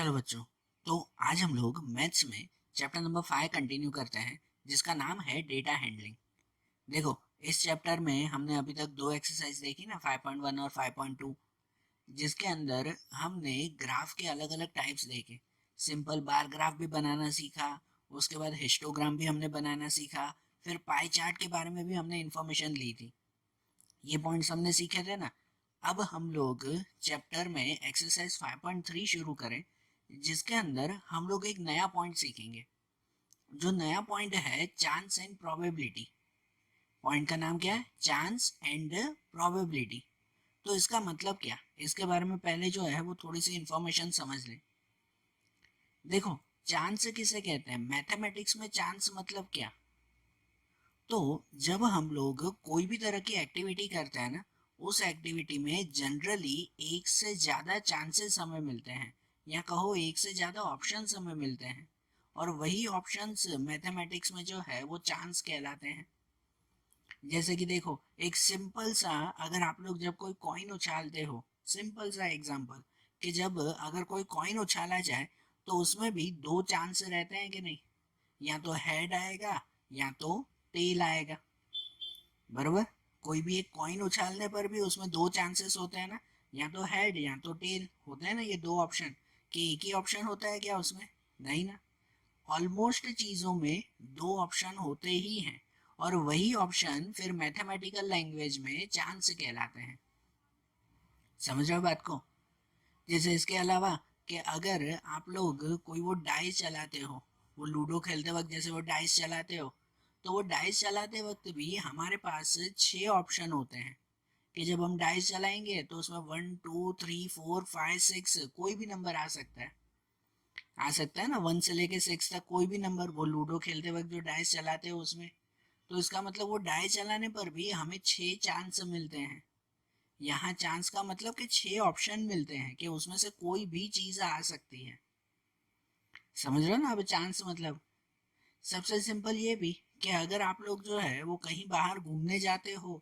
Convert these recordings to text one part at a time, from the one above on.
चलो बच्चों, तो आज हम लोग मैथ्स में चैप्टर नंबर 5 कंटिन्यू करते हैं, जिसका नाम है डेटा हैंडलिंग। देखो, इस चैप्टर में हमने अभी तक दो एक्सरसाइज देखी ना, 5.1 और 5.2, जिसके अंदर हमने ग्राफ के अलग अलग टाइप्स देखे। सिंपल बार ग्राफ भी बनाना सीखा, उसके बाद हिस्टोग्राम भी हमने बनाना सीखा, फिर पाई चार्ट के बारे में भी हमने इंफॉर्मेशन ली थी। ये पॉइंट्स हमने सीखे थे ना। अब हम लोग चैप्टर में एक्सरसाइज 5.3 शुरू करें, जिसके अंदर हम लोग एक नया पॉइंट सीखेंगे। जो नया पॉइंट है चांस एंड प्रोबेबिलिटी। पॉइंट का नाम क्या है? Chance and probability. तो इसका मतलब क्या, इसके बारे में पहले जो है वो थोड़ी सी इंफॉर्मेशन समझ लें। देखो, चांस किसे कहते हैं? मैथमेटिक्स में चांस मतलब क्या? तो जब हम लोग कोई भी तरह की एक्टिविटी करते हैं ना, उस एक्टिविटी में जनरली एक से ज़्यादा चांसेस हमें मिलते हैं, या कहो एक से ज़्यादा ऑप्शंस हमें मिलते हैं, और वही ऑप्शंस मैथमेटिक्स में जो है वो चांस कहलाते हैं। जैसे कि देखो, एक सिंपल सा, अगर आप लोग जब कोई कॉइन उछालते हो, सिंपल सा एग्जांपल, कि जब अगर कोई कॉइन उछाला जाए तो उसमें भी दो चांस रहते हैं कि नहीं? या तो हेड आएगा या तो टेल आएगा, बरोबर। कोई भी एक कॉइन उछालने पर भी उसमें दो चांसेस होते हैं ना, या तो हेड या तो टेल होते हैं ना, ये दो ऑप्शन। कि एक ही ऑप्शन होता है क्या उसमें? नहीं ना। ऑलमोस्ट चीजों में दो ऑप्शन होते ही हैं, और वही ऑप्शन फिर मैथमेटिकल लैंग्वेज में चांस कहलाते हैं। समझ रहे हो बात को? जैसे इसके अलावा, कि अगर आप लोग कोई वो डाइस चलाते हो, वो लूडो खेलते वक्त जैसे वो डाइस चलाते हो, तो वो डाइस चलाते वक्त भी हमारे पास छह ऑप्शन होते हैं। कि जब हम डाइस चलाएंगे तो उसमें 1 2 3 4 5 6 कोई भी नंबर आ सकता है ना, 1 से लेके 6 तक कोई भी नंबर, वो लूडो खेलते वक्त जो डाइस चलाते हो उसमें। तो इसका मतलब वो डाइस चलाने पर भी हमें छह चांस मिलते हैं। यहाँ चांस का मतलब कि छह ऑप्शन मिलते हैं, कि उसमें से कोई भी चीज आ सकती है। समझ रहे हो ना अब चांस मतलब? सबसे सिंपल ये भी, कि अगर आप लोग जो है वो कहीं बाहर घूमने जाते हो,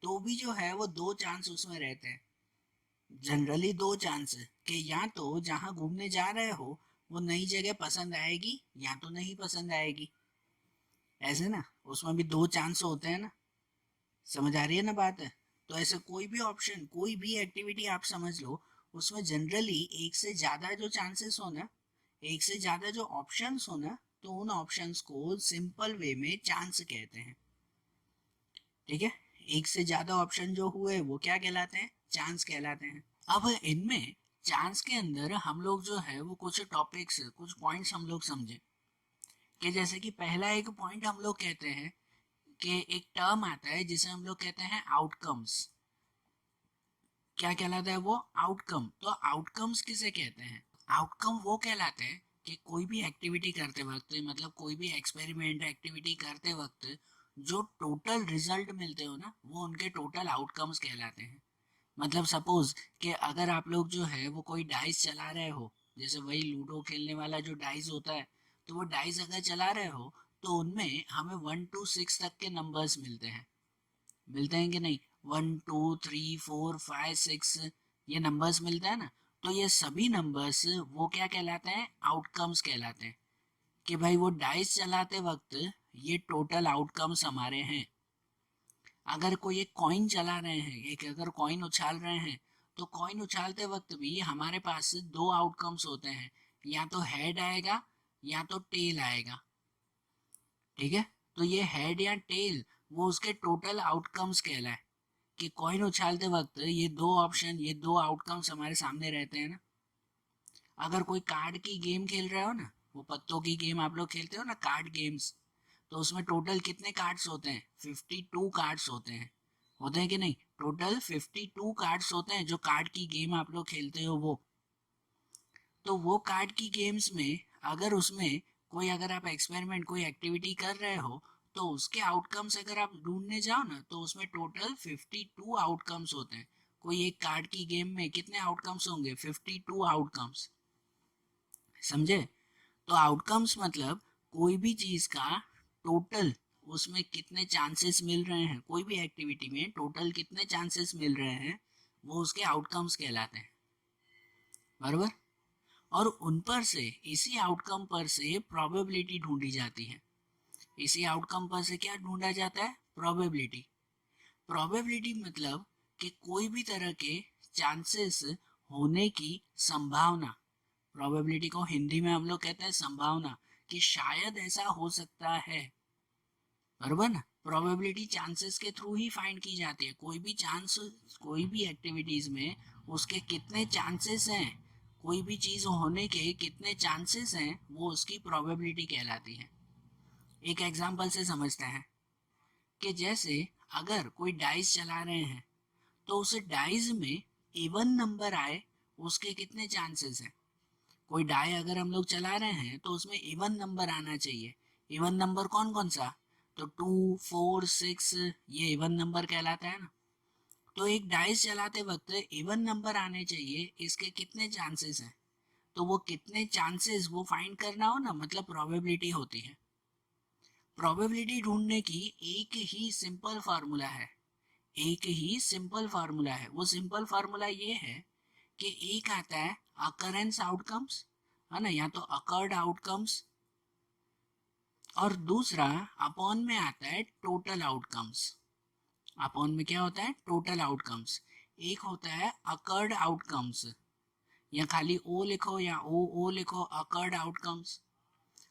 तो भी जो है वो दो चांस उसमें रहते हैं। जनरली दो चांस है, कि या तो जहाँ घूमने जा रहे हो वो नई जगह पसंद आएगी, या तो नहीं पसंद आएगी। ऐसे ना, उसमें भी दो चांस होते हैं ना। समझ आ रही है ना बात है? तो ऐसे कोई भी ऑप्शन, कोई भी एक्टिविटी आप समझ लो, उसमें जनरली एक से ज्यादा जो चांसेस हो ना, एक से ज्यादा जो ऑप्शंस हो ना, तो उन ऑप्शंस को सिंपल वे में चांस कहते हैं। ठीक है? एक से ज्यादा ऑप्शन जो हुए वो क्या कहलाते हैं? चांस कहलाते हैं। अब इनमें चांस के अंदर हम लोग जो है वो कुछ टॉपिक्स, कुछ पॉइंट्स हम लोग समझे। कि जैसे कि पहला एक पॉइंट हम लोग कहते हैं कि एक टर्म आता है जिसे हम लोग कहते हैं आउटकम्स। क्या कहलाता है वो? आउटकम। तो आउटकम्स किसे कहते हैं? आउटकम वो कहलाते हैं कि कोई भी एक्टिविटी करते वक्त, मतलब कोई भी एक्सपेरिमेंट एक्टिविटी करते वक्त जो टोटल रिजल्ट मिलते हो ना, वो उनके टोटल आउटकम्स कहलाते हैं। मतलब सपोज कि अगर आप लोग जो है वो कोई डाइस चला रहे हो, जैसे वही लूडो खेलने वाला जो डाइस होता है, तो वो डाइस अगर चला रहे हो तो उनमें हमें 1 to 6 तक के नंबर्स मिलते हैं। मिलते हैं कि नहीं? 1 2 3 4 5 6 ये नंबर्स मिलते हैं ना। तो ये सभी नंबर्स वो क्या कहलाते हैं? आउटकम्स कहलाते हैं। कि भाई वो डाइस चलाते वक्त ये टोटल आउटकम्स हमारे हैं। अगर कोई एक कॉइन चला रहे हैं, एक अगर कॉइन उछाल रहे हैं, तो कॉइन उछालते वक्त भी हमारे पास दो आउटकम्स होते हैं, या तो हेड आएगा या तो टेल आएगा। ठीक है? तो ये हेड या टेल वो उसके टोटल आउटकम्स कहलाए। कि कॉइन उछालते वक्त ये दो ऑप्शन, ये दो आउटकम्स हमारे सामने रहते हैं ना। अगर कोई कार्ड की गेम खेल रहे हो ना, वो पत्तों की गेम आप लोग खेलते हो ना, कार्ड गेम्स, तो उसमें टोटल कितने कार्ड्स होते हैं? 52 कार्ड्स होते हैं कि नहीं? टोटल 52 कार्ड्स होते हैं जो कार्ड की गेम आप लोग खेलते हो वो। तो वो कार्ड की गेम्स में अगर उसमें कोई, अगर आप एक्सपेरिमेंट कोई एक्टिविटी कर रहे हो, तो उसके आउटकम्स अगर आप ढूंढने जाओ ना, तो उसमें टोटल 52 आउटकम्स होते हैं। कोई एक कार्ड की गेम में कितने आउटकम्स होंगे? 52 आउटकम्स। समझे? तो आउटकम्स मतलब कोई भी चीज का टोटल, उसमें कितने चांसेस मिल रहे हैं, कोई भी एक्टिविटी में टोटल कितने चांसेस मिल रहे हैं, वो उसके आउटकम्स कहलाते हैं। बराबर? और उन पर से इसी आउटकम पर से प्रोबेबिलिटी ढूंढी जाती है। इसी आउटकम पर से क्या ढूंढा जाता है? प्रोबेबिलिटी। प्रोबेबिलिटी मतलब कि कोई भी तरह के चांसेस होने की संभावना। प्रोबेबिलिटी को हिंदी में हम लोग कहते हैं संभावना, कि शायद ऐसा हो सकता है, बराबर ना। प्रोबेबिलिटी चांसेस के थ्रू ही फाइंड की जाती है। कोई भी चांस, कोई भी एक्टिविटीज में उसके कितने चांसेस हैं, कोई भी चीज होने के कितने चांसेस हैं, वो उसकी प्रोबेबिलिटी कहलाती है। एक एग्जांपल से समझते हैं कि जैसे अगर कोई डाइस चला रहे हैं तो उस डाइस में इवन नंबर आए, उसके कितने चांसेस हैं? कोई डाई अगर हम लोग चला रहे हैं तो उसमें इवन नंबर आना चाहिए। इवन नंबर कौन कौन सा? तो 2, 4, 6, ये इवन नंबर कहलाता है ना। तो एक डाइस चलाते वक्त इवन नंबर आने चाहिए, इसके कितने चांसेस हैं? तो वो कितने चांसेस वो फाइंड करना हो ना, मतलब प्रोबेबिलिटी होती है। प्रोबेबिलिटी ढूंढने की एक ही सिंपल फार्मूला है, एक ही सिंपल फार्मूला है। वो सिंपल फार्मूला ये है कि एक आता है अकरेंस आउटकम्स, है ना, या तो अकर्ड आउटकम्स, और दूसरा अपॉन में आता है टोटल आउटकम्स। अपॉन में क्या होता है? Total outcomes. एक होता है अकर्ड आउटकम्स, या खाली ओ लिखो या ओ लिखो, अकर्ड आउटकम्स।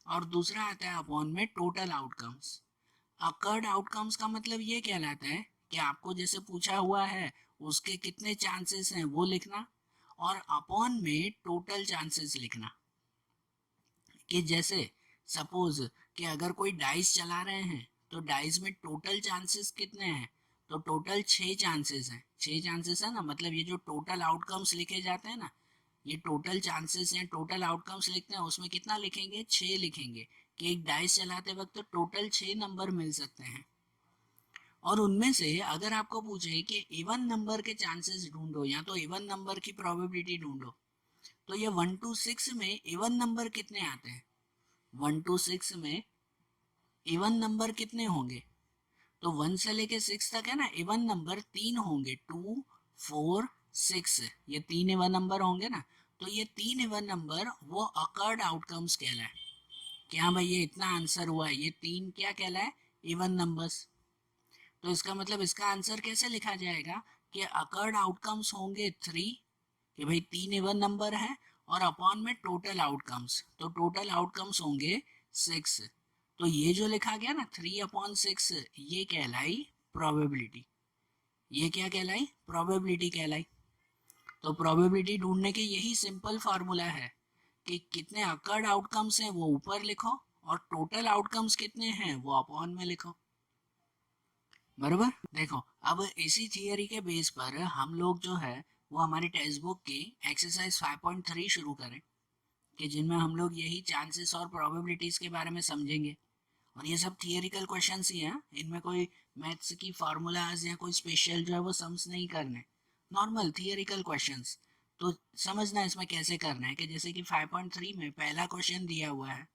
और दूसरा आता है अपॉन में टोटल आउटकम्स। अकर्ड आउटकम्स का मतलब ये कहलाता है कि आपको जैसे पूछा हुआ है उसके कितने चांसेस हैं वो लिखना, और अपॉन में टोटल चांसेस लिखना। कि जैसे सपोज कि अगर कोई डाइस चला रहे हैं तो डाइस में टोटल चांसेस कितने हैं? तो टोटल 6 चांसेस हैं। 6 चांसेस है ना, मतलब ये जो टोटल आउटकम्स लिखे जाते हैं ना, ये टोटल चांसेस हैं, टोटल आउटकम्स लिखते हैं, उसमें कितना लिखेंगे? 6 लिखेंगे, कि एक डाइस चलाते वक्त तो टोटल 6 नंबर मिल सकते हैं। और उनमें से अगर आपको पूछे कि इवन नंबर के चांसेस ढूंढो या तो इवन नंबर की प्रोबेबिलिटी ढूंढो, तो ये 1 to 6 में इवन नंबर कितने आते हैं? 1 to 6 में इवन नंबर कितने होंगे? तो 1 से लेके 6 तक है ना, इवन नंबर 3 होंगे, 2, 4, 6, ये 3 इवन नंबर होंगे ना। तो ये 3 इवन नंबर वो अकर्ड आउटकम्स कहलाए, कि हाँ भाई ये इतना आंसर हुआ है, ये 3 क्या कहलाए? Even numbers. तो इसका मतलब इसका आंसर कैसे लिखा जाएगा कि अकर्ड आउटकम्स होंगे 3, कि भाई 3 इवन नंबर है, और अपॉन में टोटल आउटकम्स, तो टोटल आउटकम्स होंगे 6। तो ये जो लिखा गया ना 3/6, ये कहलाई प्रोबेबिलिटी। ये क्या कहलाई? प्रोबेबिलिटी कहलाई। तो प्रोबेबिलिटी ढूंढने के यही सिंपल फार्मूला है कि कितने अकर्ड आउटकम्स हैं वो ऊपर लिखो, और टोटल आउटकम्स कितने हैं वो अपॉन में लिखो, बराबर। देखो अब इसी थियरी के बेस पर हम लोग जो है वो हमारी टेक्स्ट बुक की एक्सरसाइज 5.3 शुरू करें, कि जिनमें हम लोग यही चांसेस और प्रोबेबिलिटीज के बारे में समझेंगे। और ये सब थियरिकल क्वेश्चंस ही हैं, इनमें कोई मैथ्स की फार्मूलाज या कोई स्पेशल जो है वो सम्स नहीं करने, नॉर्मल थियरिकल क्वेश्चंस। तो समझना इसमें कैसे करना है, कि जैसे कि 5.3 में पहला क्वेश्चन दिया हुआ है,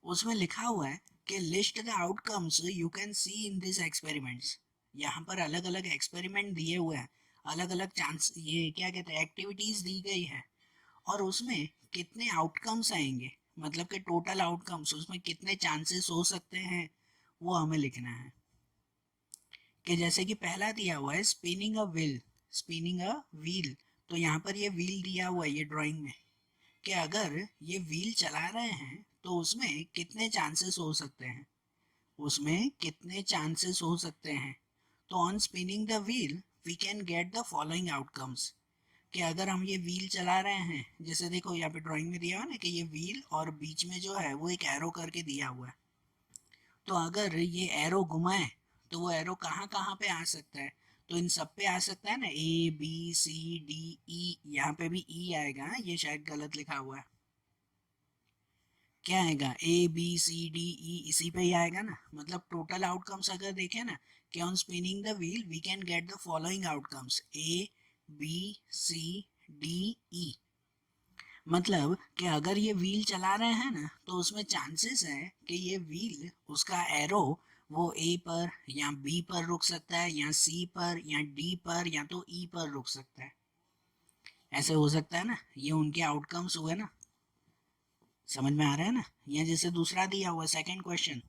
उसमें लिखा हुआ है कि list the outcomes you can see in this experiments. यहाँ पर अलग अलग एक्सपेरिमेंट दिए हुए हैं, अलग अलग चांस, ये क्या कहते हैं, एक्टिविटीज दी गई है, और उसमें कितने आउटकम्स आएंगे, मतलब कि टोटल आउटकम्स, उसमें कितने चांसेस हो सकते हैं वो हमें लिखना है। कि जैसे कि पहला दिया हुआ है spinning a wheel, spinning a wheel. तो यहाँ पर ये व्हील दिया हुआ है ये ड्राइंग में, कि अगर ये व्हील चला रहे हैं तो उसमें कितने चांसेस हो सकते हैं, उसमें कितने चांसेस हो सकते हैं। तो on spinning the wheel we can get the following outcomes. कि अगर हम ये व्हील चला रहे हैं, जैसे देखो यहाँ पे ड्राइंग में दिया हुआ ना कि ये व्हील और बीच में जो है वो एक एरो करके दिया हुआ है। तो अगर ये एरो घुमाए तो वो एरो कहाँ कहाँ पे आ सकता है? तो इन सब पे आ सकता है ना, A B C D E, यहाँ पे भी E आएगा, ये शायद गलत लिखा हुआ है। क्या आएगा? A B C D E, इसी पे ही आएगा ना। मतलब टोटल आउटकम्स अगर देखें ना, कि on spinning the wheel we can get the following outcomes A B C D E। मतलब कि अगर ये व्हील चला रहे हैं ना तो उसमें चांसेस है कि ये व्हील, उसका एरो वो ए पर या बी पर रुक सकता है, या सी पर या डी पर या तो ई पर रुक सकता है। ऐसे हो सकता है ना, ये उनके आउटकम्स हुए ना, समझ में आ रहा है ना। या जैसे दूसरा दिया हुआ सेकंड क्वेश्चन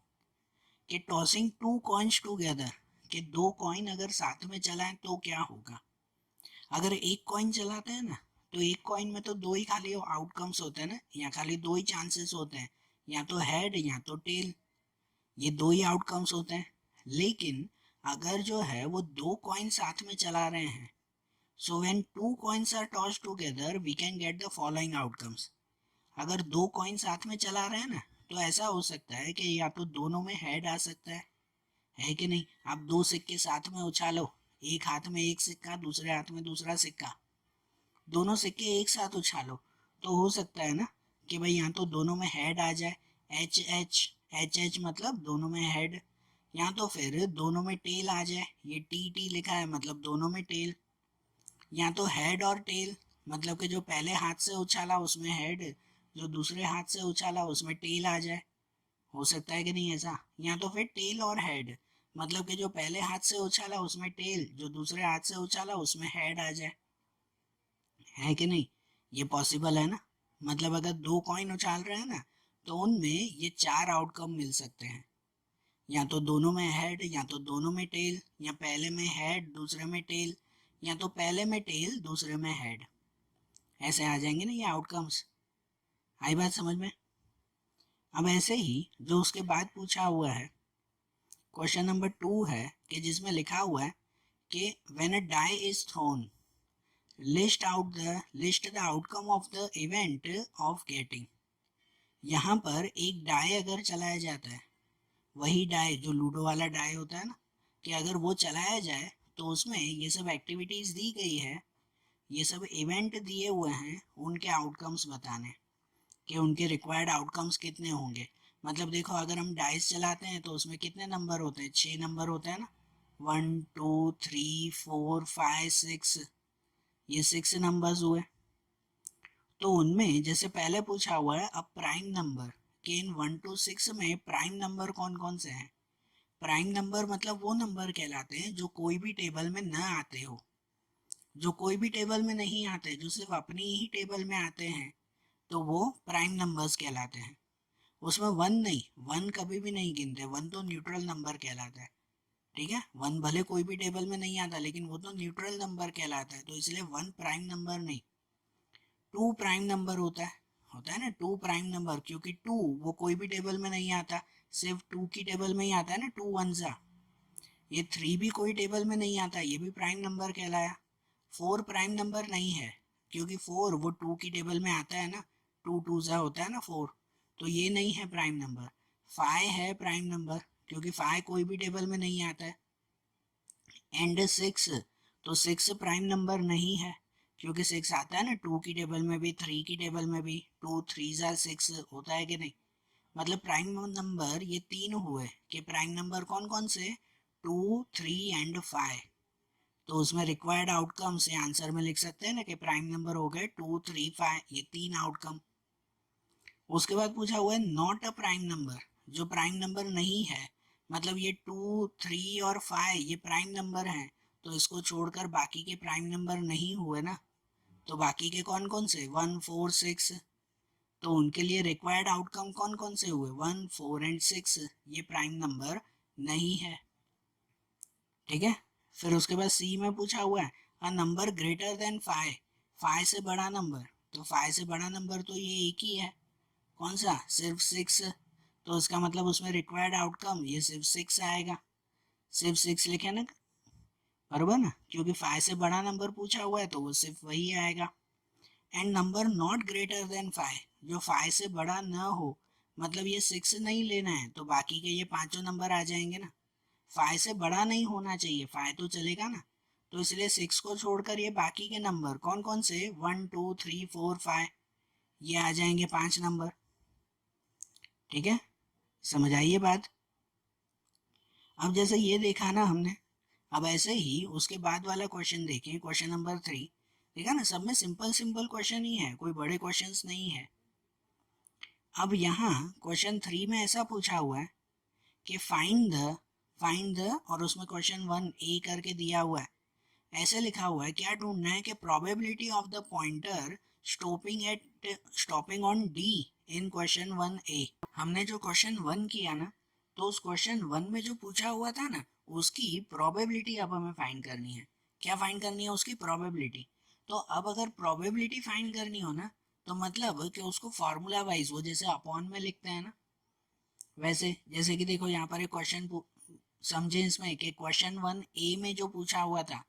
कि टॉसिंग टू कॉइन्स टुगेदर, कि दो कॉइन अगर साथ में चलाएं तो क्या होगा। अगर एक कॉइन चलाते हैं ना, तो एक कॉइन में तो दो ही खाली आउटकम्स होते हैं ना, या खाली दो ही चांसेस होते हैं, या तो हेड या तो टेल, ये दो ही आउटकम्स होते हैं। लेकिन अगर जो है वो दो कॉइन साथ में चला रहे हैं, so when two coins are toss together we can get the following outcomes. अगर दो कॉइन साथ में चला रहे हैं ना, तो ऐसा हो सकता है कि या तो दोनों में हेड आ सकता है कि नहीं। आप दो सिक्के साथ में उछालो, एक हाथ में एक सिक्का, दूसरे हाथ में दूसरा सिक्का, दोनों सिक्के एक साथ उछालो, तो हो सकता है ना कि भाई यहाँ तो दोनों में हेड आ जाए, एच एच, एच एच मतलब दोनों में हेड, या तो फिर दोनों में टेल आ जाए, ये टी टी लिखा है मतलब दोनों में टेल, या तो हेड और टेल मतलब कि जो पहले हाथ से उछाला उसमें हेड, जो दूसरे हाथ से उछाला उसमें टेल आ जाए। हो सकता है कि नहीं ऐसा। या तो फिर टेल और हेड मतलब कि जो पहले हाथ से उछाला उसमें टेल, जो दूसरे हाथ से उछाला उसमें हेड आ जाए, है कि नहीं। ये पॉसिबल है ना। मतलब अगर दो कॉइन उछाल रहे हैं ना, तो उनमें ये चार आउटकम मिल सकते हैं, या तो दोनों में हेड, या तो दोनों में टेल, या पहले में हेड दूसरे में टेल, या तो पहले में टेल दूसरे में हेड। ऐसे आ जाएंगे ना ये आउटकम्स। आई बात समझ में। अब ऐसे ही जो उसके बाद पूछा हुआ है क्वेश्चन नंबर 2 है, कि जिसमें लिखा हुआ है कि when a die is thrown list the outcome of the event of getting. यहाँ पर एक डाई अगर चलाया जाता है, वही डाई जो लूडो वाला डाई होता है ना, कि अगर वो चलाया जाए तो उसमें ये सब एक्टिविटीज दी गई है, ये सब इवेंट दिए हुए हैं, उनके आउटकम्स बताने कि उनके रिक्वायर्ड आउटकम्स कितने होंगे। मतलब देखो अगर हम डाइस चलाते हैं तो उसमें कितने नंबर होते हैं, 6 नंबर होते हैं ना, 1 2 3 4 5 6, ये 6 नंबर्स हुए। तो उनमें जैसे पहले पूछा हुआ है अब प्राइम नंबर, कि इन 1 to 6 में प्राइम नंबर कौन कौन से हैं। प्राइम नंबर मतलब वो नंबर कहलाते हैं जो कोई भी टेबल में न आते हो, जो कोई भी टेबल में नहीं आते, जो सिर्फ अपनी ही टेबल में आते हैं, तो वो प्राइम नंबर्स कहलाते हैं। उसमें वन नहीं, वन कभी भी नहीं गिनते, वन तो न्यूट्रल नंबर कहलाता है। ठीक है, वन भले कोई भी टेबल में नहीं आता लेकिन वो तो न्यूट्रल नंबर कहलाता है, तो इसलिए वन प्राइम नंबर नहीं। टू प्राइम नंबर होता है ना टू प्राइम नंबर, क्योंकि टू वो कोई भी टेबल में नहीं आता, सिर्फ टू की टेबल में ही आता है ना, टू वन सा। ये थ्री भी कोई टेबल में नहीं आता, ये भी प्राइम नंबर कहलाया। फोर प्राइम नंबर नहीं है, क्योंकि फोर वो टू की टेबल में आता है ना, टू टू सा होता है ना फोर, तो ये नहीं है प्राइम नंबर। फाइव है प्राइम नंबर, क्योंकि फाइव कोई भी टेबल में नहीं आता है। एंड सिक्स, तो सिक्स प्राइम नंबर नहीं है, क्योंकि सिक्स आता है ना टू की टेबल में भी, थ्री की टेबल में भी, टू थ्री जार सिक्स होता है कि नहीं। मतलब प्राइम नंबर ये तीन हुए, कि प्राइम नंबर कौन कौन से, टू थ्री एंड फाइव। तो उसमें रिक्वायर्ड आउटकम से आंसर में लिख सकते हैं ना कि प्राइम नंबर हो गए 2 3 5, ये तीन आउटकम। उसके बाद पूछा हुआ है नॉट अ प्राइम नंबर, जो प्राइम नंबर नहीं है, मतलब ये 2 3 और 5 ये प्राइम नंबर हैं, तो इसको छोड़कर बाकी के प्राइम नंबर नहीं हुए ना। तो बाकी के कौन कौन से, 1 4 6, तो उनके लिए रिक्वायर्ड आउटकम कौन कौन से हुए, 1 4 एंड 6, ये प्राइम नंबर नहीं है। ठीक है। फिर उसके बाद सी में पूछा हुआ है अ नंबर ग्रेटर देन 5, 5 से बड़ा नंबर, तो 5 से बड़ा नंबर तो ये एक ही है, कौन सा, सिर्फ 6, तो उसका मतलब उसमें रिक्वायर्ड आउटकम ये सिर्फ 6 आएगा, सिर्फ 6 लिखे ना, बराबर ना, क्योंकि 5 से बड़ा नंबर पूछा हुआ है तो वो सिर्फ वही आएगा। And number not greater than 5, जो 5 से बड़ा ना हो, मतलब ये 6 नहीं लेना है, तो बाकी के ये पांचों नंबर आ जाएंगे ना। 5 से बड़ा नहीं होना चाहिए, 5 तो चलेगा ना, तो इसलिए 6 को छोड़कर ये बाकी के नंबर कौन कौन से, 1 2 3 4 5, ये आ जाएंगे 5 नंबर। ठीक है, समझ आई ये बात। अब जैसे ये देखा ना हमने, अब ऐसे ही उसके बाद वाला क्वेश्चन देखें, क्वेश्चन नंबर 3। देखा ना, सब में सिंपल सिंपल क्वेश्चन ही है, कोई बड़े क्वेश्चंस नहीं है। अब यहाँ क्वेश्चन 3 में ऐसा पूछा हुआ है कि फाइंड द, और उसमें क्वेश्चन 1 ए करके दिया हुआ है, ऐसे लिखा हुआ है, क्या ढूंढना है कि probability of the pointer stopping on D in question 1A। हमने जो क्वेश्चन 1 किया ना, तो उस क्वेश्चन 1 में जो पूछा हुआ था ना, उसकी प्रोबेबिलिटी अब हमें फाइंड करनी है। क्या फाइंड करनी है? उसकी प्रोबेबिलिटी। तो अब अगर प्रोबेबिलिटी फाइंड करनी हो ना, तो मतलब कि उसको फार्मूला वाइज, वो जैसे अपॉन में लिखते हैं ना, वैसे जैसे कि देखो यहाँ पर एक क्वेश्चन समझे इसमें कि क्वेश्चन 1A में जो पूछा हुआ था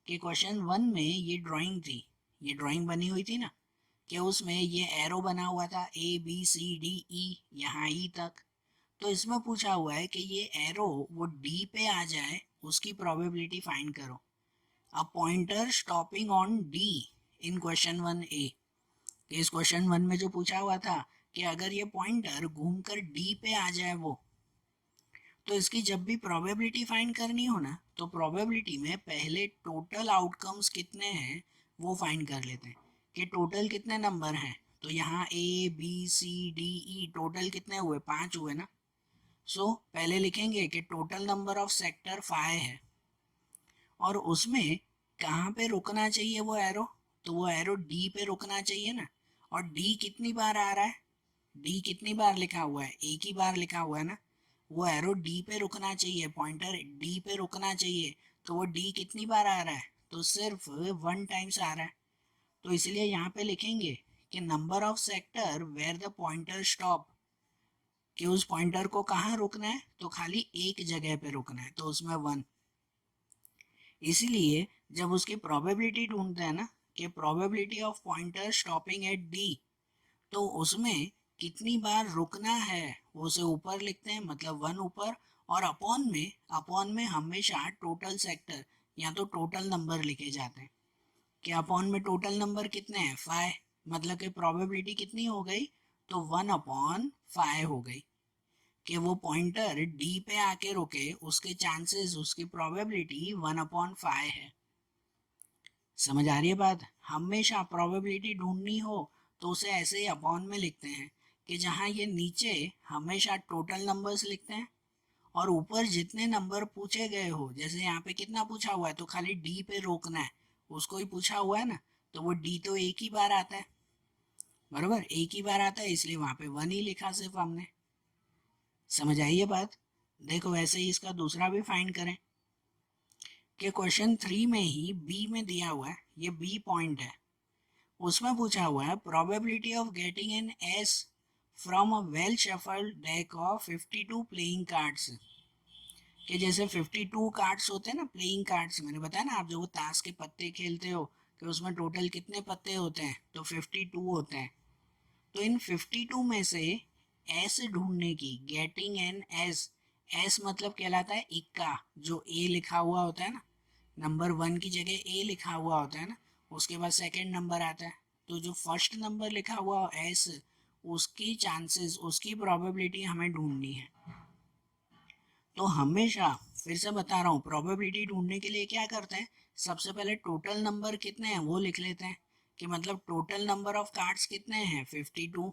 कि क्वेश्चन 1 में ये ड्राइंग थी, ये ड्राइंग बनी हुई थी ना, कि उसमें ये एरो बना हुआ था ABCDE, यहाँ ई तक। तो इसमें पूछा हुआ है कि ये एरो वो डी पे आ जाए, उसकी प्रोबेबिलिटी फाइंड करो। A pointer stopping on D in question 1A। इस क्वेश्चन 1 में जो पूछा हुआ था कि अगर ये पॉइंटर घूमकर डी पे आ जाए वो, तो इसकी जब भी प्रोबेबिलिटी फाइंड करनी हो ना, तो प्रोबेबिलिटी में पहले टोटल आउटकम्स कितने हैं वो फाइंड कर लेते हैं कि टोटल कितने नंबर हैं। तो यहाँ ABCDE टोटल कितने हुए? 5 हुए ना। सो पहले लिखेंगे कि टोटल नंबर ऑफ सेक्टर 5 है, और उसमें कहाँ पे रुकना चाहिए वो एरो? तो वो एरो डी पे रुकना चाहिए ना। और डी कितनी बार आ रहा है? डी कितनी बार लिखा हुआ है? एक ही बार लिखा हुआ है ना। वो एरो डी पे रुकना चाहिए, पॉइंटर डी पे रुकना चाहिए। तो वो डी कितनी बार आ रहा है? तो सिर्फ 1 टाइम्स आ रहा है। तो इसलिए यहाँ पे लिखेंगे कि number of sector where the pointer stop, कि उस पॉइंटर को कहाँ रुकना है? तो खाली एक जगह पे रुकना है, तो उसमें 1। इसीलिए जब उसकी प्रोबेबिलिटी ढूंढते हैं ना कि probability of pointer stopping eight D, तो उसमें कितनी बार रुकना है वो उसे ऊपर लिखते हैं, मतलब 1 ऊपर। और अपॉन में हमेशा टोटल सेक्टर या तो टोटल नंबर लिखे जाते हैं कि अपॉन में टोटल नंबर कितने हैं? 5। मतलब कि प्रोबेबिलिटी कितनी हो गई? तो 1/5 हो गई कि वो पॉइंटर डी पे आके रुके, उसके चांसेस, उसकी प्रोबेबिलिटी 1/5 है। समझ आ रही है बात? हमेशा प्रोबेबिलिटी ढूंढनी हो तो उसे ऐसे ही अपॉन में लिखते हैं कि जहाँ ये नीचे हमेशा टोटल नंबर्स लिखते हैं, और ऊपर जितने नंबर पूछे गए हो, जैसे यहाँ पे कितना पूछा हुआ है तो खाली डी पे रोकना है, उसको ही पूछा हुआ है ना, तो वो डी तो एक ही बार आता है, बराबर एक ही बार आता है, इसलिए वहां पे 1 ही लिखा सिर्फ हमने। समझ आई ये बात? देखो वैसे ही इसका दूसरा भी फाइंड करें कि क्वेश्चन 3 में ही बी में दिया हुआ है, ये बी पॉइंट है, उसमें पूछा हुआ है probability of getting an S from a well shuffled deck of 52 playing cards. कि जैसे 52 कार्ड्स होते हैं ना, प्लेइंग कार्ड्स, मैंने बताया ना, आप जो वो ताश के पत्ते खेलते हो कि उसमें टोटल कितने पत्ते होते हैं? तो 52 होते हैं। तो इन 52 में से एस ढूंढने की, गेटिंग एन एस, एस मतलब कहलाता है इक्का, जो ए लिखा हुआ होता है ना, नंबर 1 की जगह ए लिखा हुआ होता है ना, उसके बाद सेकंड नंबर आता है। तो जो फर्स्ट नंबर लिखा हुआ एस, उसकी चांसेस, उसकी प्रोबेबिलिटी हमें ढूंढनी है। तो हमेशा फिर से बता रहा हूँ, प्रोबेबिलिटी ढूंढने के लिए क्या करते हैं? सबसे पहले टोटल नंबर कितने हैं वो लिख लेते हैं, कि मतलब टोटल नंबर ऑफ कार्ड्स कितने हैं? 52।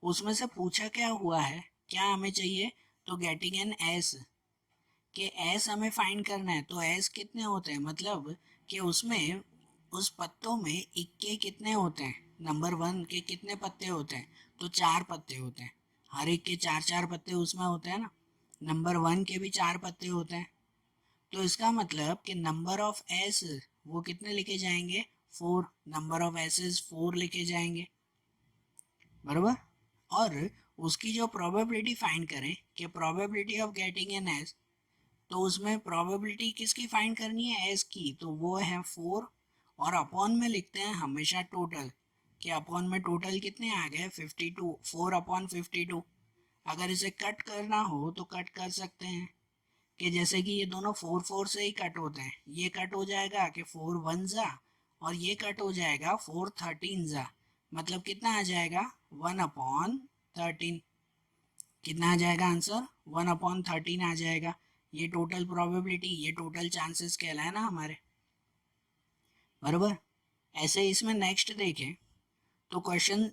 उसमें से पूछा क्या हुआ है, क्या हमें चाहिए? तो गेटिंग एन एस, कि एस हमें फाइंड करना है। तो एस कितने होते हैं? मतलब कि उसमें, उस पत्तों में इक्के कितने होते हैं? नंबर 1 के कितने पत्ते होते हैं? तो 4 पत्ते होते हैं। हर एक के 4-4 पत्ते उसमें होते हैं ना। नंबर 1 के भी 4 पत्ते होते हैं। तो इसका मतलब कि नंबर ऑफ एस वो कितने लिखे जाएंगे? 4। नंबर ऑफ एसेस 4 लिखे जाएंगे, बराबर। और उसकी जो प्रोबेबिलिटी फाइंड करें कि probability of getting an S, तो उसमें प्रोबेबिलिटी किसकी फाइंड करनी है? एस की, तो वो है 4। और अपॉन में लिखते हैं हमेशा टोटल, कि अपॉन में टोटल कितने आ गए? 52। 4/52। अगर इसे कट करना हो तो कट कर सकते हैं, कि जैसे कि ये दोनों 4 से ही कट होते हैं, ये कट हो जाएगा कि 4 1 जा, और ये कट हो जाएगा 4 13 जा। मतलब कितना आ जाएगा? 1/13। कितना आ जाएगा आंसर? 1/13 आ जाएगा। ये टोटल प्रोबेबिलिटी, ये टोटल चांसेस कहलाए ना हमारे, बराबर। ऐसे इसमें नेक्स्ट देखें तो क्वेश्चन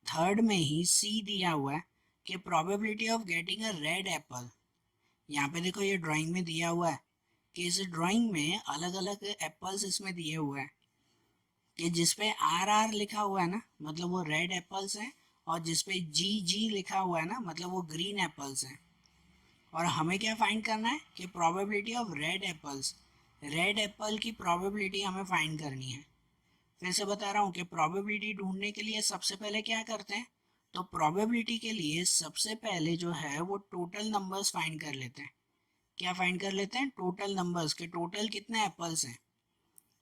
3 में ही सी दिया हुआ है कि probability of getting a red Apple. यहाँ पे देखो ये ड्राइंग में दिया हुआ है कि इस ड्राइंग में अलग अलग एप्पल्स इसमें दिए हुए हैं कि जिसपे आर आर लिखा हुआ है ना मतलब वो रेड एप्पल्स हैं, और जिसपे जी जी लिखा हुआ है ना मतलब वो ग्रीन एप्पल्स हैं। और हमें क्या फाइंड करना है कि probability of red apples, red Apple की प्रोबेबिलिटी हमें फाइंड करनी है। फिर से बता रहा हूँ कि प्रोबेबिलिटी ढूंढने के लिए सबसे पहले क्या करते हैं, तो प्रोबेबिलिटी के लिए सबसे पहले जो है वो टोटल नंबर्स फाइंड कर लेते हैं। क्या फाइंड कर लेते हैं, टोटल नंबर्स के टोटल कितने एप्पल्स हैं।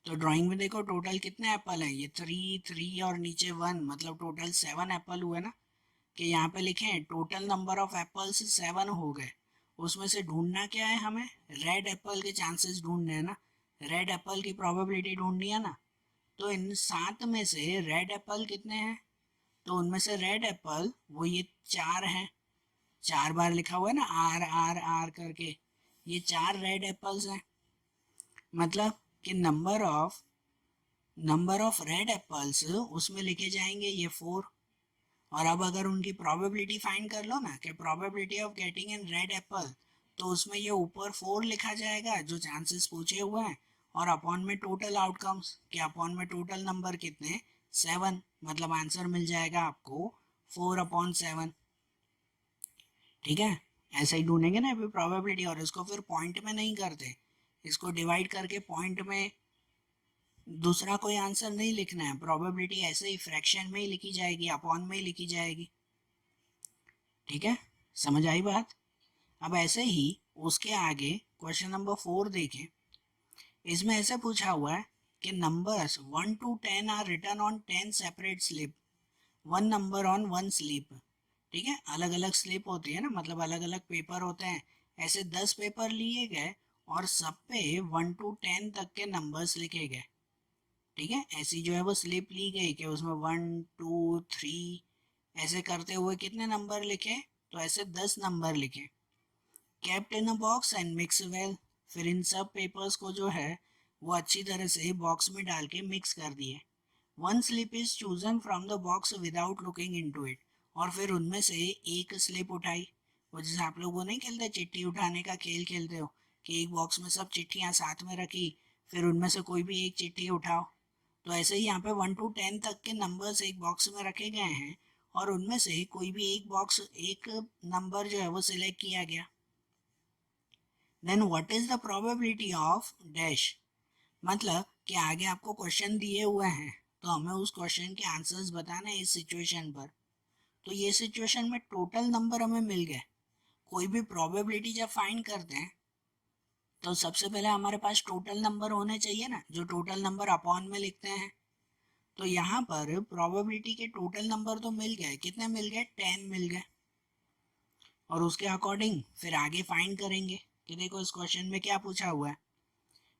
तो ड्राइंग में देखो टोटल कितने एप्पल हैं, ये 3 और नीचे 1 मतलब टोटल 7 एप्पल हुए ना। कि यहाँ पे लिखे हैं टोटल नंबर ऑफ एप्पल्स 7 हो गए। उसमें से ढूंढना क्या है, हमें रेड एप्पल के चांसेस ढूंढने हैं ना, रेड एप्पल की प्रोबेबिलिटी ढूंढनी है ना। तो इन 7 में से रेड एप्पल कितने हैं, तो उनमें से रेड एप्पल वो ये 4 हैं, 4 बार लिखा हुआ है ना आर आर आर करके, ये 4 रेड एप्पल्स हैं। मतलब कि नंबर ऑफ रेड एप्पल्स उसमें लिखे जाएंगे ये 4। और अब अगर उनकी प्रोबेबिलिटी फाइंड कर लो ना कि probability of getting an red Apple, तो उसमें ये ऊपर 4 लिखा जाएगा जो चांसेस पूछे हुए हैं, और अपॉन में टोटल आउटकम्स कि अपॉन में टोटल नंबर कितने 7, मतलब आंसर मिल जाएगा आपको 4/7। ठीक है, ऐसे ही ढूंढेंगे ना अभी प्रोबेबिलिटी, और इसको फिर पॉइंट में नहीं करते, इसको डिवाइड करके पॉइंट में दूसरा कोई आंसर नहीं लिखना है, प्रोबेबिलिटी ऐसे ही फ्रैक्शन में ही लिखी जाएगी, अपॉन में ही लिखी जाएगी। ठीक है, समझ आई बात। अब ऐसे ही उसके आगे क्वेश्चन नंबर 4 देखें। इसमें ऐसे पूछा हुआ है कि numbers 1 to 10 are written on 10 separate slip, one number on one slip. ठीक है, अलग अलग स्लिप होती है ना मतलब अलग अलग पेपर होते हैं, ऐसे 10 पेपर लिए गए और सब पे 1 to 10 तक के नंबर्स लिखे गए। ठीक है, ऐसी जो है वो स्लिप ली गई कि उसमें 1 2 3 ऐसे करते हुए कितने नंबर लिखे, तो ऐसे 10 नंबर लिखे, kept in a box and mix well. फिर इन सब पेपर्स को जो है वो अच्छी तरह से बॉक्स में डाल के मिक्स कर दिए। One slip is chosen from the box without looking into it, और फिर उनमें से एक स्लिप उठाई। वो जैसे आप लोगों नहीं खेलते चिट्ठी उठाने का खेल खेलते हो कि एक बॉक्स में सब चिट्ठियां साथ में रखी, फिर उनमें से कोई भी एक चिट्ठी उठाओ। तो ऐसे ही यहाँ पे 1 to 10 तक के नंबर्स एक बॉक्स में रखे गए हैं, और उनमें से कोई भी एक नंबर जो है वो सिलेक्ट किया गया। Then what is the probability of dash, मतलब कि आगे आपको क्वेश्चन दिए हुए हैं तो हमें उस क्वेश्चन के आंसर्स बताने हैं इस सिचुएशन पर। तो ये सिचुएशन में टोटल नंबर हमें मिल गए। कोई भी प्रोबेबिलिटी जब फाइंड करते हैं तो सबसे पहले हमारे पास टोटल नंबर होने चाहिए ना, जो टोटल नंबर अपॉन में लिखते हैं। तो यहाँ पर प्रोबेबिलिटी के टोटल नंबर तो मिल गए, कितने मिल गए 10 मिल गए। और उसके अकॉर्डिंग फिर आगे फाइंड करेंगे कि देखो इस क्वेश्चन में क्या पूछा हुआ है।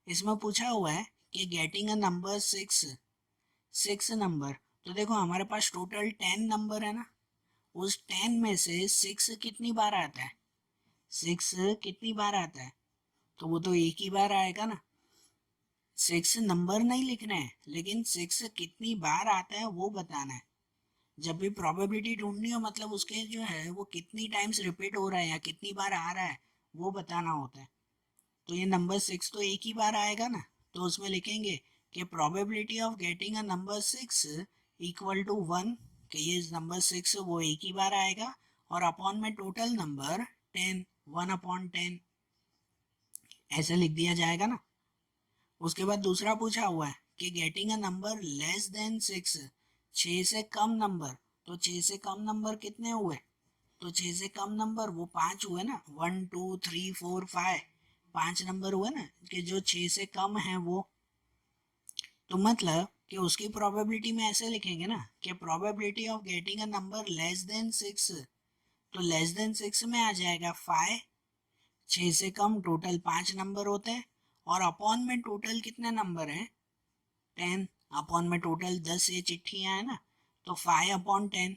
इसमें पूछा हुआ है कि गेटिंग अ नंबर 6 नंबर। तो देखो हमारे पास टोटल 10 नंबर है ना, उस 10 में से 6 कितनी बार आता है, 6 कितनी बार आता है, तो वो तो एक ही बार आएगा ना। 6 नंबर नहीं लिखना है, लेकिन 6 कितनी बार आता है वो बताना है। जब भी प्रोबेबिलिटी ढूंढनी हो मतलब उसके जो है वो कितनी टाइम्स रिपीट हो रहा है या कितनी बार आ रहा है वो बताना होता है। तो ये नंबर 6 तो एक ही बार आएगा ना, तो उसमें लिखेंगे कि probability of getting a number 6 equal to 1, कि ये नंबर 6 वो एक ही बार आएगा, और अपॉन में टोटल नंबर 10, 1/10 ऐसे लिख दिया जाएगा ना। उसके बाद दूसरा पूछा हुआ है कि getting a number less than 6, 6 से कम नंबर। तो 6 से कम नंबर कितने हुए, तो 6 से कम नंबर वो 5 हुए ना, 1 2 3 4 5, 5 नंबर हुए ना कि जो 6 से कम है वो। तो मतलब कि उसकी प्रोबेबिलिटी में ऐसे लिखेंगे ना कि probability of getting a number less than 6, तो लेस देन 6 में आ जाएगा 5, 6 से कम टोटल 5 नंबर होते हैं, और अपॉन में टोटल कितने नंबर हैं 10, अपॉन में टोटल 10 ये चिट्ठियां है ना, तो 5/10।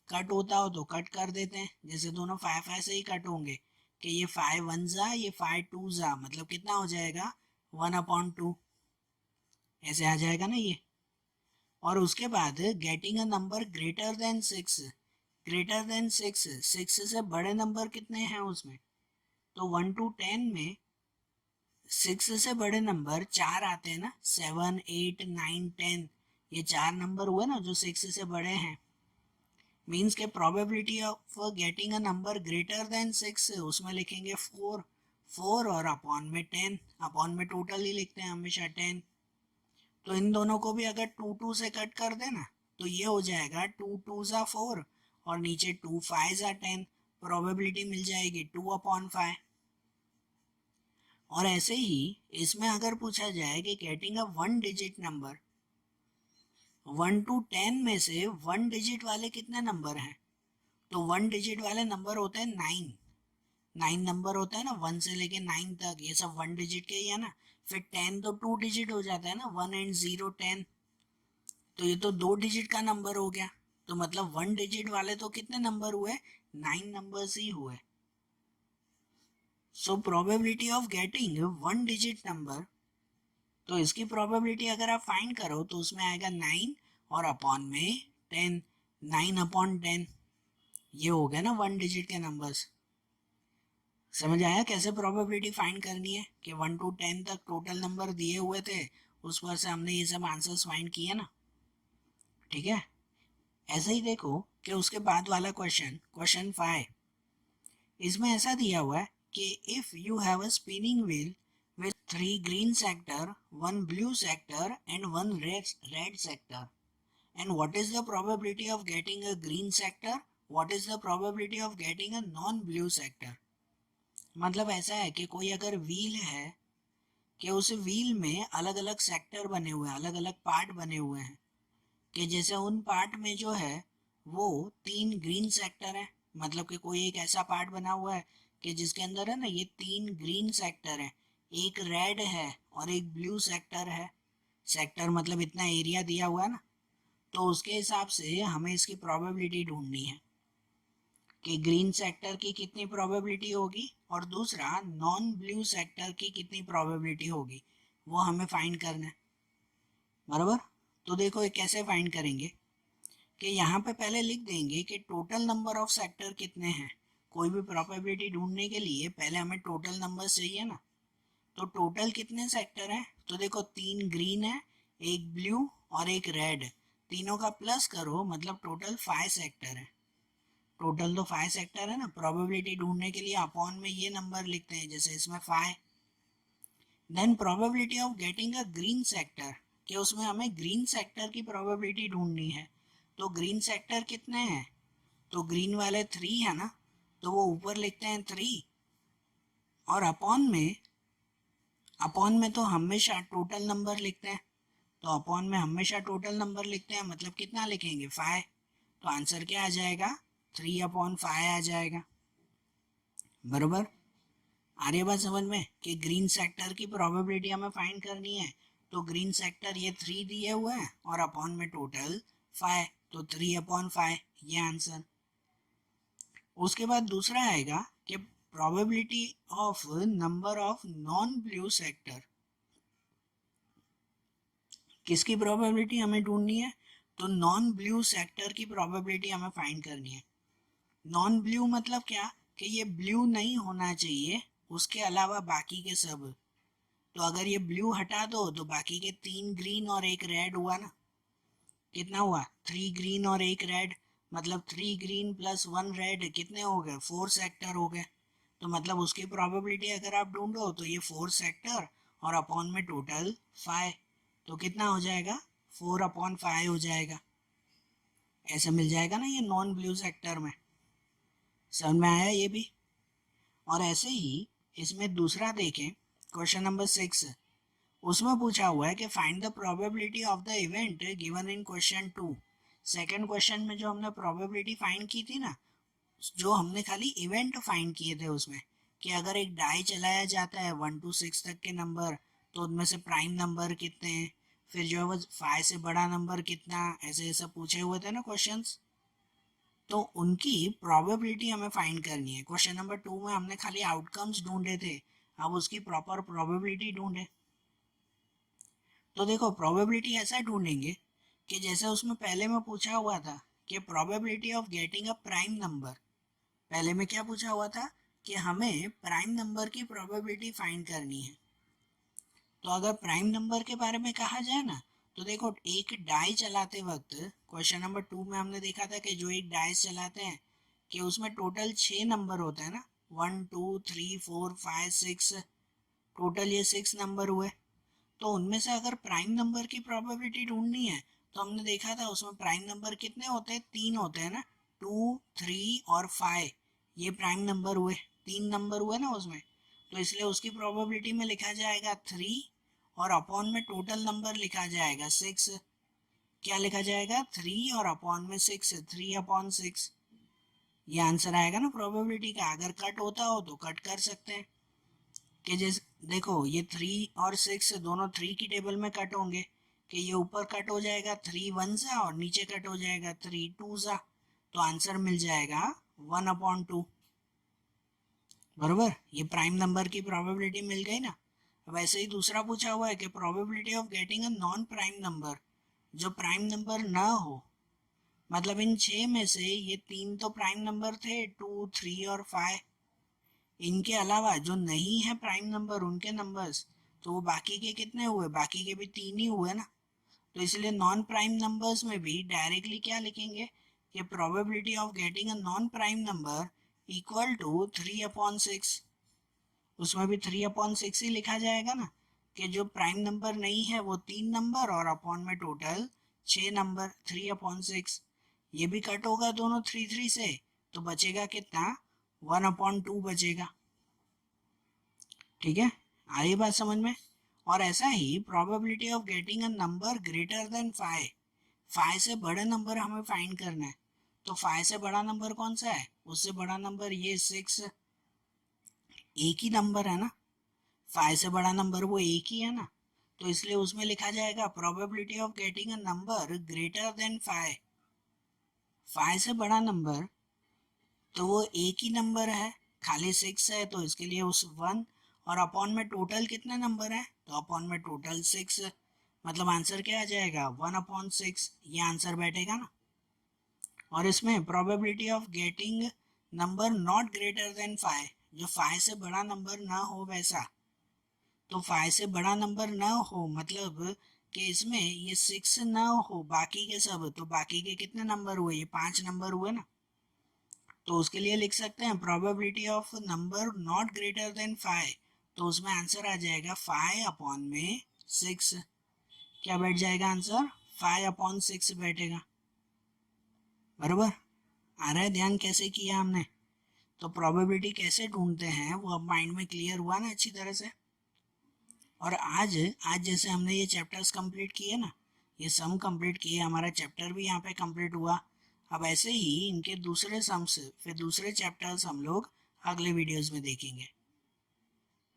कट होता हो तो कट कर देते हैं, जैसे दोनों 5 ऐसे ही कट होंगे कि ये 5 1 जा ये 5 2 जा, मतलब कितना हो जाएगा 1/2, ऐसे आ जाएगा ना ये। और उसके बाद getting a number greater then 6, greater than 6, 6 से बड़े नंबर कितने हैं उसमें, तो 1 to 10 में 6 से बड़े नंबर 4 आते हैं ना, 7, 8, 9, 10, ये 4 नंबर हुए ना जो 6 से बड़े हैं। मीन्स के probability of getting a number greater then 6 उसमें लिखेंगे 4, 4 और अपॉन में 10, अपॉन में टोटल ही लिखते हैं हमेशा 10। तो इन दोनों को भी अगर 2 2 से कट कर देना तो ये हो जाएगा 2 2 ज़ा 4 और नीचे 2 5 ज़ा 10, प्रोबेबिलिटी मिल जाएगी 2/5। और ऐसे ही इसमें अगर पूछा जाए कि getting a 1 digit number, 1 to 10 में से 1 डिजिट वाले कितने नंबर हैं, तो 1 डिजिट वाले नंबर होते हैं 9, 9 नंबर होता है ना 1 से लेके 9 तक, ये सब 1 डिजिट के ही है ना। फिर 10 तो 2 डिजिट हो जाता है ना, 1 and 0 10, तो ये तो 2 डिजिट का नंबर हो गया। तो मतलब 1 डिजिट वाले तो कितने नंबर हुए, 9 नंबर्स ही हुए। So probability of getting 1 digit number, तो इसकी प्रोबेबिलिटी अगर आप फाइंड करो तो उसमें आएगा 9 और अपॉन में 10, 9/10, ये हो गया ना 1 डिजिट के नंबर्स। समझ आया कैसे प्रोबेबिलिटी फाइंड करनी है, कि 1 to 10 तक टोटल नंबर दिए हुए थे, उस पर से हमने ये सब आंसर्स फाइंड किए ना। ठीक है, ऐसे ही देखो कि उसके बाद वाला क्वेश्चन, क्वेश्चन 5, इसमें ऐसा दिया हुआ है कि if you have a spinning wheel with 3 green sector, 1 blue sector and 1 red sector, and what is the probability of getting a green sector, what is the probability of getting a non blue sector। मतलब ऐसा है कि कोई अगर wheel है कि उस wheel में अलग अलग सेक्टर बने हुए हैं, अलग अलग पार्ट बने हुए हैं, कि जैसे उन पार्ट में जो है वो 3 ग्रीन सेक्टर है, मतलब कि कोई एक ऐसा पार्ट बना हुआ है कि जिसके अंदर है ना ये 3 ग्रीन सेक्टर है, एक रेड है और एक ब्लू सेक्टर है। सेक्टर मतलब इतना एरिया दिया हुआ है ना, तो उसके हिसाब से हमें इसकी प्रोबेबिलिटी ढूंढनी है कि ग्रीन सेक्टर की कितनी प्रोबेबिलिटी होगी और दूसरा नॉन ब्लू सेक्टर की कितनी प्रोबेबिलिटी होगी, वो हमें फाइंड करना है। बराबर, तो देखो ये कैसे फाइंड करेंगे कि यहाँ पे पहले लिख देंगे कि टोटल नंबर ऑफ सेक्टर कितने हैं। कोई भी प्रोबेबिलिटी ढूंढने के लिए पहले हमें टोटल नंबर चाहिए ना, तो टोटल कितने सेक्टर हैं, तो देखो 3 ग्रीन है, एक ब्लू और एक रेड, तीनों का प्लस करो मतलब टोटल 5 सेक्टर है। टोटल तो 5 सेक्टर है ना, प्रोबेबिलिटी ढूंढने के लिए अपॉन में ये नंबर लिखते हैं जैसे इसमें 5। Then probability of getting a green sector, कि उसमें हमें ग्रीन सेक्टर की प्रोबेबिलिटी ढूंढनी है, तो ग्रीन सेक्टर कितने हैं, तो ग्रीन वाले 3 है ना, तो वो ऊपर लिखते हैं 3 और अपॉन में तो हमेशा टोटल नंबर लिखते हैं, तो अपॉन में हमेशा टोटल नंबर लिखते हैं, मतलब कितना लिखेंगे 5, तो आंसर क्या आ जाएगा 3/5 आ जाएगा। बरोबर, आ रही बात समझ में कि ग्रीन सेक्टर की प्रोबेबिलिटी हमें फाइंड करनी है, तो ग्रीन सेक्टर ये 3 दिए हुए हैं और अपॉन में टोटल 5, तो 3/5 ये आंसर। उसके बाद दूसरा आएगा कि probability of number of non blue sector, किसकी प्रोबेबिलिटी हमें ढूंढनी है, तो नॉन ब्लू सेक्टर की प्रोबेबिलिटी हमें फाइंड करनी है। नॉन ब्लू मतलब क्या, कि ये ब्लू नहीं होना चाहिए, उसके अलावा बाकी के सब, तो अगर ये ब्लू हटा दो तो बाकी के 3 ग्रीन और एक रेड हुआ ना, कितना हुआ 3 ग्रीन और एक रेड, मतलब 3 ग्रीन प्लस 1 रेड कितने हो गए 4 सेक्टर हो गए। तो मतलब उसकी प्रोबेबिलिटी अगर आप ढूंढो तो ये 4 सेक्टर और अपॉन में टोटल 5, तो कितना हो जाएगा 4/5 हो जाएगा। ऐसे मिल जाएगा ना ये नॉन ब्लू सेक्टर में। समझ में आया ये भी। और ऐसे ही इसमें दूसरा देखें, क्वेश्चन नंबर 6, उसमें पूछा हुआ है कि find the probability of the event given in question 2। Second question में जो हमने प्रोबेबिलिटी फाइंड की थी ना, जो हमने खाली इवेंट फाइंड किए थे उसमें, कि अगर एक डाई चलाया जाता है 1 to 6 तक के नंबर, तो उनमें से प्राइम नंबर कितने हैं, फिर जो है वो 5 से बड़ा नंबर कितना, ऐसे ऐसे पूछे हुए थे ना क्वेश्चंस, तो उनकी प्रोबेबिलिटी हमें फाइंड करनी है। क्वेश्चन नंबर 2 में हमने खाली आउटकम्स ढूंढे थे, अब उसकी प्रॉपर प्रोबेबिलिटी ढूंढे। तो देखो प्रोबेबिलिटी ऐसा ढूंढेंगे कि जैसे उसमें पहले में पूछा हुआ था कि probability of getting a prime number, पहले में क्या पूछा हुआ था कि हमें प्राइम नंबर की प्रोबेबिलिटी फाइंड करनी है। तो अगर प्राइम नंबर के बारे में कहा जाए ना, तो देखो एक डाई चलाते वक्त क्वेश्चन नंबर 2 में हमने देखा था कि जो एक डाइस चलाते हैं कि उसमें टोटल 6 नंबर होते हैं ना, 1 2 3 4 5 6, टोटल ये 6 नंबर हुए। तो उनमें से अगर प्राइम नंबर की प्रोबेबिलिटी ढूंढनी है तो हमने देखा था उसमें प्राइम नंबर कितने होते हैं, 3 होते हैं ना, 2 3 और 5। ये प्राइम नंबर हुए, 3 नंबर हुए ना उसमें, तो इसलिए उसकी प्रोबेबिलिटी में लिखा जाएगा 3 और अपॉन में टोटल नंबर लिखा जाएगा 6। क्या लिखा जाएगा, 3 और अपॉन में 6, 3/6। ये आंसर आएगा ना प्रोबेबिलिटी का। अगर कट होता हो तो कट कर सकते हैं कि जैसे देखो ये 3 और 6 दोनों 3 की टेबल में कट होंगे, कि ये ऊपर कट हो जाएगा 3 1 और नीचे कट हो जाएगा 3 2। तो आंसर मिल जाएगा 1/2। बरोबर, ये प्राइम नंबर की प्रोबेबिलिटी मिल गई ना। वैसे ही दूसरा पूछा हुआ है कि probability of getting a non prime number, जो प्राइम नंबर ना हो, मतलब इन 6 में से ये 3 तो प्राइम नंबर थे, 2 3 और 5। इनके अलावा जो नहीं है प्राइम नंबर उनके नंबर्स, तो वो बाकी के कितने हुए, बाकी के भी 3 ही हुए ना। तो इसलिए नॉन प्राइम नंबर्स में भी डायरेक्टली क्या लिखेंगे कि probability of getting a non prime number equal to 3/6। उसमें भी 3/6 ही लिखा जाएगा ना, कि जो प्राइम नंबर नहीं है वो 3 नंबर और अपॉन में टोटल 6 नंबर 3/6। ये भी कट होगा दोनों 3 3 से, तो बचेगा कितना, 1/2 बचेगा। ठीक है, आई बात समझ में। और ऐसा ही probability of getting a number greater than 5, 5 से बड़ा नंबर हमें फाइंड करना है। तो 5 से बड़ा नंबर कौन सा है, उससे बड़ा नंबर ये 6, एक ही नंबर है ना, 5 से बड़ा नंबर वो एक ही है ना। तो इसलिए उसमें लिखा जाएगा probability of getting a number greater than 5। 5 से बड़ा नंबर तो वो एक ही नंबर है, खाली 6 है तो इसके लिए उस 1, और अपॉन में टोटल कितने नंबर है, तो अपॉन में टोटल 6। मतलब आंसर क्या आ जाएगा, 1/6। ये आंसर बैठेगा ना। और इसमें probability of getting number not greater than 5, जो 5 से बड़ा नंबर ना हो वैसा। तो 5 से बड़ा नंबर ना हो मतलब कि इसमें ये 6 ना हो बाकी के सब, तो बाकी के कितने नंबर हुए, ये 5 नंबर हुए ना। तो उसके लिए लिख सकते हैं probability of number not greater than 5, तो उसमें आंसर आ जाएगा 5/6। क्या बैठ जाएगा आंसर, 5/6 बैठेगा। बरोबर, आ रहा है ध्यान कैसे किया हमने। तो प्रोबेबिलिटी कैसे ढूंढते हैं वो अब माइंड में क्लियर हुआ ना अच्छी तरह से। और आज आज जैसे हमने ये चैप्टर्स कंप्लीट किए ना, ये सम कंप्लीट किए, हमारा चैप्टर भी यहाँ पे कंप्लीट हुआ। अब ऐसे ही इनके दूसरे सम्स फिर दूसरे चैप्टर्स हम लोग अगले वीडियोस में देखेंगे।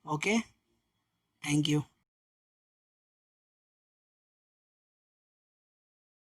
Okay, thank you.